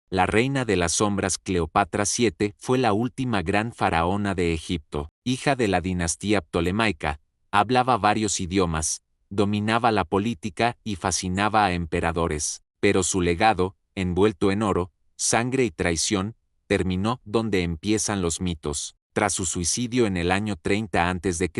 La reina de las sombras Cleopatra VII fue la última gran faraona de Egipto, hija de la dinastía ptolemaica, hablaba varios idiomas, dominaba la política y fascinaba a emperadores, pero su legado, envuelto en oro, sangre y traición, terminó donde empiezan los mitos. Tras su suicidio en el año 30 a.C.,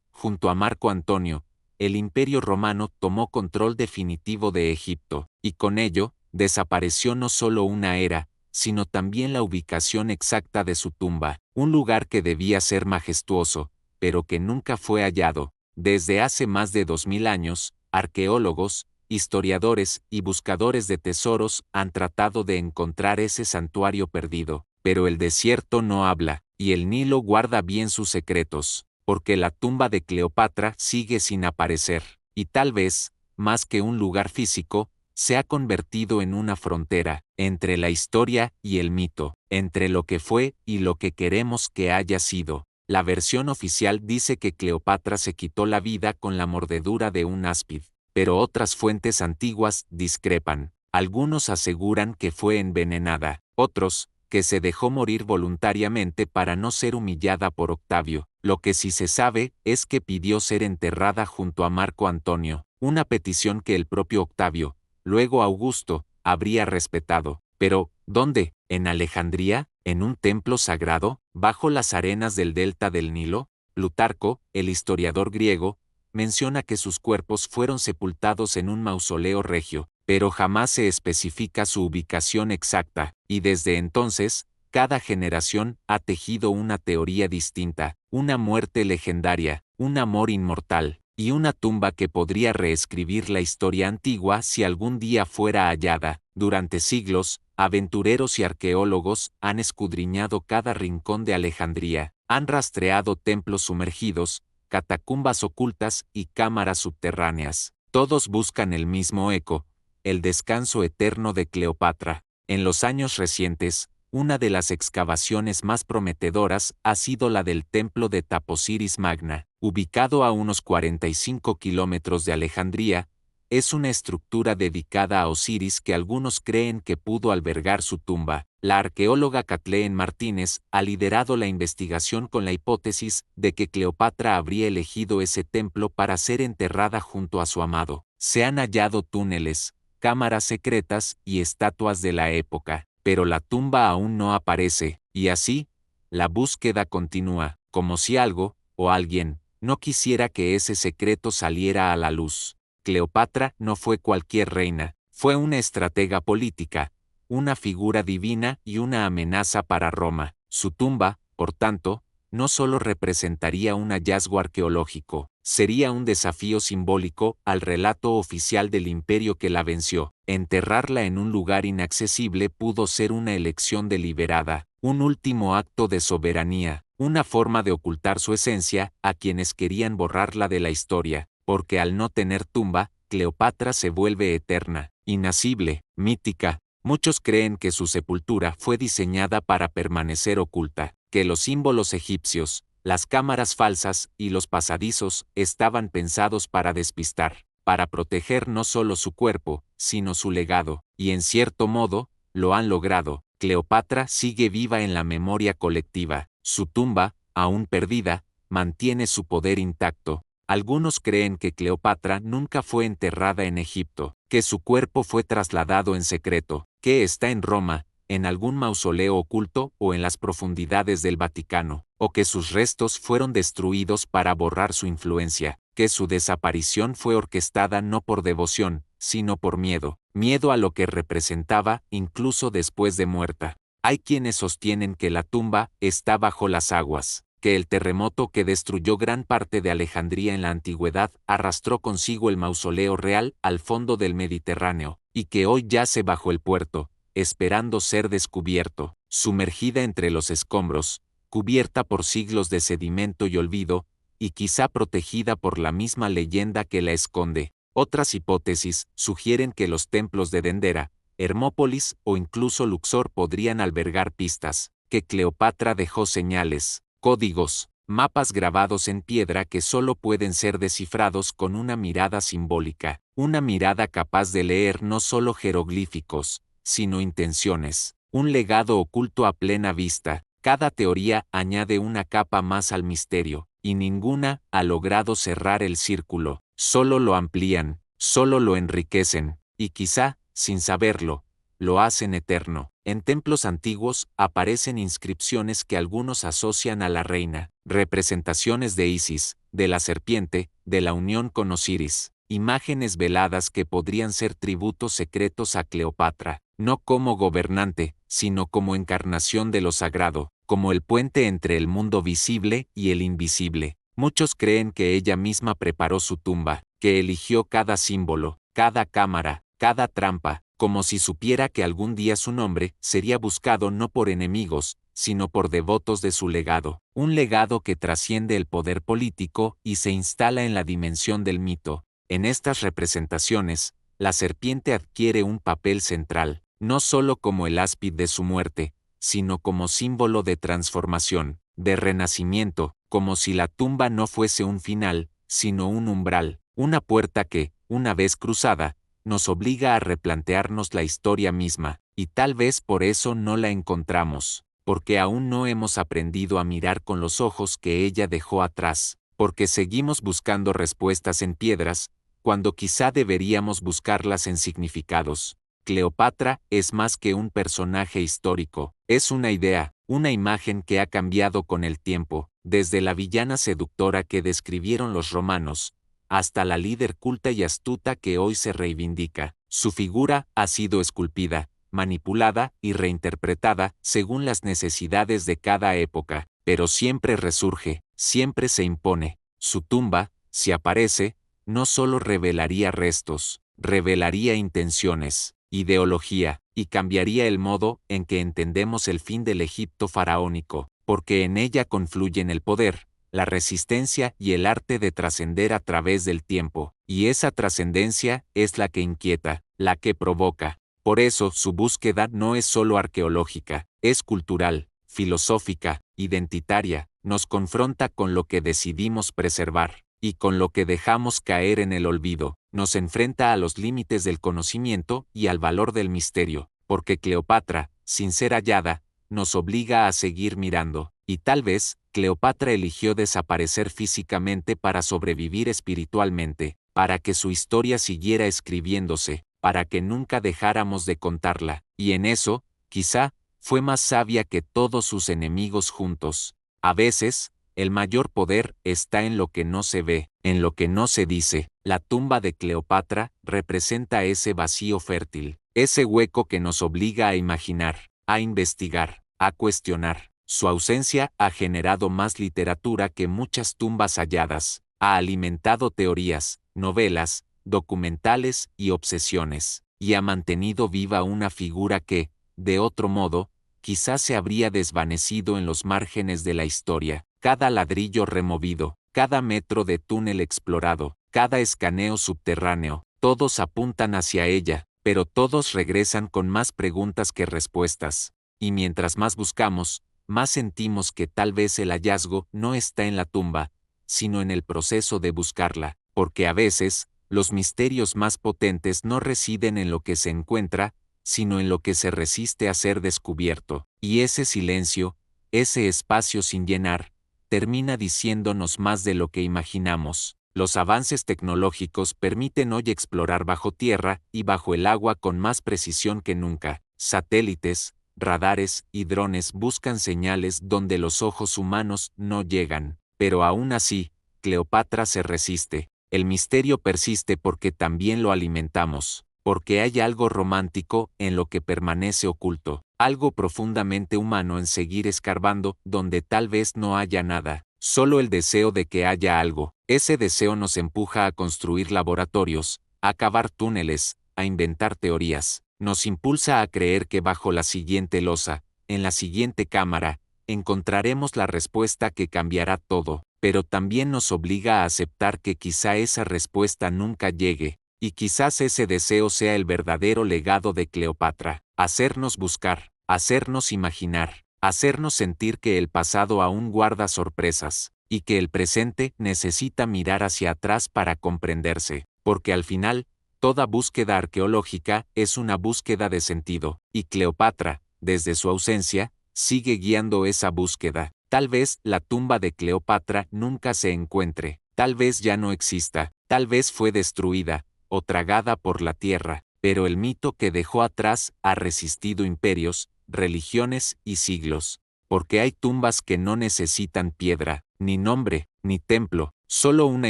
junto a Marco Antonio, el Imperio Romano tomó control definitivo de Egipto, y con ello, desapareció no solo una era, sino también la ubicación exacta de su tumba, un lugar que debía ser majestuoso, pero que nunca fue hallado. Desde hace más de 2000 años, arqueólogos, historiadores y buscadores de tesoros han tratado de encontrar ese santuario perdido, pero el desierto no habla, y el Nilo guarda bien sus secretos, porque la tumba de Cleopatra sigue sin aparecer, y tal vez, más que un lugar físico, se ha convertido en una frontera, entre la historia y el mito, entre lo que fue y lo que queremos que haya sido. La versión oficial dice que Cleopatra se quitó la vida con la mordedura de un áspid, pero otras fuentes antiguas discrepan. Algunos aseguran que fue envenenada, otros, que se dejó morir voluntariamente para no ser humillada por Octavio. Lo que sí se sabe es que pidió ser enterrada junto a Marco Antonio, una petición que el propio Octavio, luego Augusto, habría respetado. Pero, ¿dónde? ¿En Alejandría? ¿En un templo sagrado? ¿Bajo las arenas del delta del Nilo? Plutarco, el historiador griego, menciona que sus cuerpos fueron sepultados en un mausoleo regio, pero jamás se especifica su ubicación exacta, y desde entonces, cada generación ha tejido una teoría distinta, una muerte legendaria, un amor inmortal, y una tumba que podría reescribir la historia antigua si algún día fuera hallada. Durante siglos, aventureros y arqueólogos han escudriñado cada rincón de Alejandría, han rastreado templos sumergidos, catacumbas ocultas y cámaras subterráneas. Todos buscan el mismo eco, el descanso eterno de Cleopatra. En los años recientes, una de las excavaciones más prometedoras ha sido la del templo de Taposiris Magna, ubicado a unos 45 kilómetros de Alejandría. Es una estructura dedicada a Osiris que algunos creen que pudo albergar su tumba. La arqueóloga Kathleen Martínez ha liderado la investigación con la hipótesis de que Cleopatra habría elegido ese templo para ser enterrada junto a su amado. Se han hallado túneles, cámaras secretas y estatuas de la época, pero la tumba aún no aparece, y así, la búsqueda continúa, como si algo, o alguien, no quisiera que ese secreto saliera a la luz. Cleopatra no fue cualquier reina, fue una estratega política, una figura divina y una amenaza para Roma. Su tumba, por tanto, no solo representaría un hallazgo arqueológico, sería un desafío simbólico al relato oficial del imperio que la venció. Enterrarla en un lugar inaccesible pudo ser una elección deliberada, un último acto de soberanía, una forma de ocultar su esencia a quienes querían borrarla de la historia, porque al no tener tumba, Cleopatra se vuelve eterna, inacible, mítica. Muchos creen que su sepultura fue diseñada para permanecer oculta, que los símbolos egipcios, las cámaras falsas y los pasadizos estaban pensados para despistar, para proteger no solo su cuerpo, sino su legado, y en cierto modo, lo han logrado. Cleopatra sigue viva en la memoria colectiva, su tumba, aún perdida, mantiene su poder intacto. Algunos creen que Cleopatra nunca fue enterrada en Egipto, que su cuerpo fue trasladado en secreto, que está en Roma, en algún mausoleo oculto o en las profundidades del Vaticano, o que sus restos fueron destruidos para borrar su influencia, que su desaparición fue orquestada no por devoción, sino por miedo, miedo a lo que representaba incluso después de muerta. Hay quienes sostienen que la tumba está bajo las aguas, que el terremoto que destruyó gran parte de Alejandría en la antigüedad arrastró consigo el mausoleo real al fondo del Mediterráneo, y que hoy yace bajo el puerto, esperando ser descubierto, sumergida entre los escombros, cubierta por siglos de sedimento y olvido, y quizá protegida por la misma leyenda que la esconde. Otras hipótesis sugieren que los templos de Dendera, Hermópolis o incluso Luxor podrían albergar pistas, que Cleopatra dejó señales, códigos, mapas grabados en piedra que solo pueden ser descifrados con una mirada simbólica, una mirada capaz de leer no solo jeroglíficos, sino intenciones, un legado oculto a plena vista. Cada teoría añade una capa más al misterio, y ninguna ha logrado cerrar el círculo, solo lo amplían, solo lo enriquecen, y quizá, sin saberlo, lo hacen eterno. En templos antiguos aparecen inscripciones que algunos asocian a la reina, representaciones de Isis, de la serpiente, de la unión con Osiris, imágenes veladas que podrían ser tributos secretos a Cleopatra, no como gobernante, sino como encarnación de lo sagrado, como el puente entre el mundo visible y el invisible. Muchos creen que ella misma preparó su tumba, que eligió cada símbolo, cada cámara, cada trampa, como si supiera que algún día su nombre sería buscado no por enemigos, sino por devotos de su legado, un legado que trasciende el poder político y se instala en la dimensión del mito. En estas representaciones, la serpiente adquiere un papel central, no solo como el áspid de su muerte, sino como símbolo de transformación, de renacimiento, como si la tumba no fuese un final, sino un umbral, una puerta que, una vez cruzada, nos obliga a replantearnos la historia misma, y tal vez por eso no la encontramos, porque aún no hemos aprendido a mirar con los ojos que ella dejó atrás, porque seguimos buscando respuestas en piedras, cuando quizá deberíamos buscarlas en significados. Cleopatra es más que un personaje histórico, es una idea, una imagen que ha cambiado con el tiempo, desde la villana seductora que describieron los romanos, hasta la líder culta y astuta que hoy se reivindica. Su figura ha sido esculpida, manipulada y reinterpretada según las necesidades de cada época, pero siempre resurge, siempre se impone. Su tumba, si aparece, no solo revelaría restos, revelaría intenciones, ideología, y cambiaría el modo en que entendemos el fin del Egipto faraónico, porque en ella confluyen el poder, la resistencia y el arte de trascender a través del tiempo, y esa trascendencia es la que inquieta, la que provoca. Por eso su búsqueda no es solo arqueológica, es cultural, filosófica, identitaria, nos confronta con lo que decidimos preservar, y con lo que dejamos caer en el olvido, nos enfrenta a los límites del conocimiento y al valor del misterio, porque Cleopatra, sin ser hallada, nos obliga a seguir mirando, y tal vez, Cleopatra eligió desaparecer físicamente para sobrevivir espiritualmente, para que su historia siguiera escribiéndose, para que nunca dejáramos de contarla, y en eso, quizá, fue más sabia que todos sus enemigos juntos. A veces, el mayor poder está en lo que no se ve, en lo que no se dice. La tumba de Cleopatra representa ese vacío fértil, ese hueco que nos obliga a imaginar, a investigar, a cuestionar. Su ausencia ha generado más literatura que muchas tumbas halladas, ha alimentado teorías, novelas, documentales y obsesiones, y ha mantenido viva una figura que, de otro modo, quizás se habría desvanecido en los márgenes de la historia. Cada ladrillo removido, cada metro de túnel explorado, cada escaneo subterráneo, todos apuntan hacia ella, pero todos regresan con más preguntas que respuestas. Y mientras más buscamos, más sentimos que tal vez el hallazgo no está en la tumba, sino en el proceso de buscarla, porque a veces, los misterios más potentes no residen en lo que se encuentra, sino en lo que se resiste a ser descubierto, y ese silencio, ese espacio sin llenar, termina diciéndonos más de lo que imaginamos. Los avances tecnológicos permiten hoy explorar bajo tierra y bajo el agua con más precisión que nunca. Satélites, radares y drones buscan señales donde los ojos humanos no llegan, pero aún así, Cleopatra se resiste. El misterio persiste porque también lo alimentamos, porque hay algo romántico en lo que permanece oculto, algo profundamente humano en seguir escarbando donde tal vez no haya nada, solo el deseo de que haya algo. Ese deseo nos empuja a construir laboratorios, a cavar túneles, a inventar teorías. Nos impulsa a creer que bajo la siguiente losa, en la siguiente cámara, encontraremos la respuesta que cambiará todo, pero también nos obliga a aceptar que quizá esa respuesta nunca llegue, y quizás ese deseo sea el verdadero legado de Cleopatra, hacernos buscar, hacernos imaginar, hacernos sentir que el pasado aún guarda sorpresas, y que el presente necesita mirar hacia atrás para comprenderse, porque al final, Toda búsqueda arqueológica es una búsqueda de sentido, y Cleopatra, desde su ausencia, sigue guiando esa búsqueda. Tal vez la tumba de Cleopatra nunca se encuentre, tal vez ya no exista, tal vez fue destruida, o tragada por la tierra, pero el mito que dejó atrás ha resistido imperios, religiones y siglos. Porque hay tumbas que no necesitan piedra, ni nombre, ni templo, solo una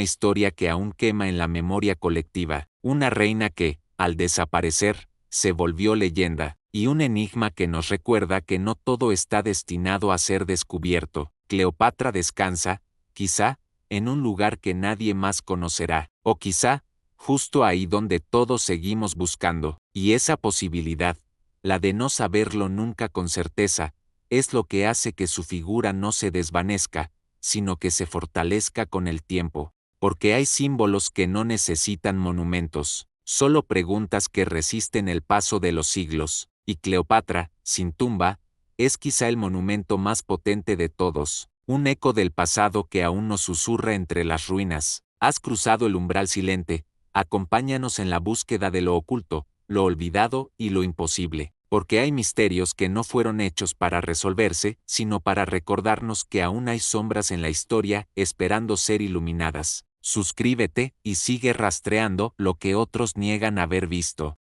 historia que aún quema en la memoria colectiva, una reina que, al desaparecer, se volvió leyenda, y un enigma que nos recuerda que no todo está destinado a ser descubierto. Cleopatra descansa, quizá, en un lugar que nadie más conocerá, o quizá, justo ahí donde todos seguimos buscando, y esa posibilidad, la de no saberlo nunca con certeza, es lo que hace que su figura no se desvanezca, sino que se fortalezca con el tiempo, porque hay símbolos que no necesitan monumentos, solo preguntas que resisten el paso de los siglos, y Cleopatra, sin tumba, es quizá el monumento más potente de todos, un eco del pasado que aún nos susurra entre las ruinas. Has cruzado el umbral silente, acompáñanos en la búsqueda de lo oculto, lo olvidado y lo imposible, porque hay misterios que no fueron hechos para resolverse, sino para recordarnos que aún hay sombras en la historia esperando ser iluminadas. Suscríbete y sigue rastreando lo que otros niegan haber visto.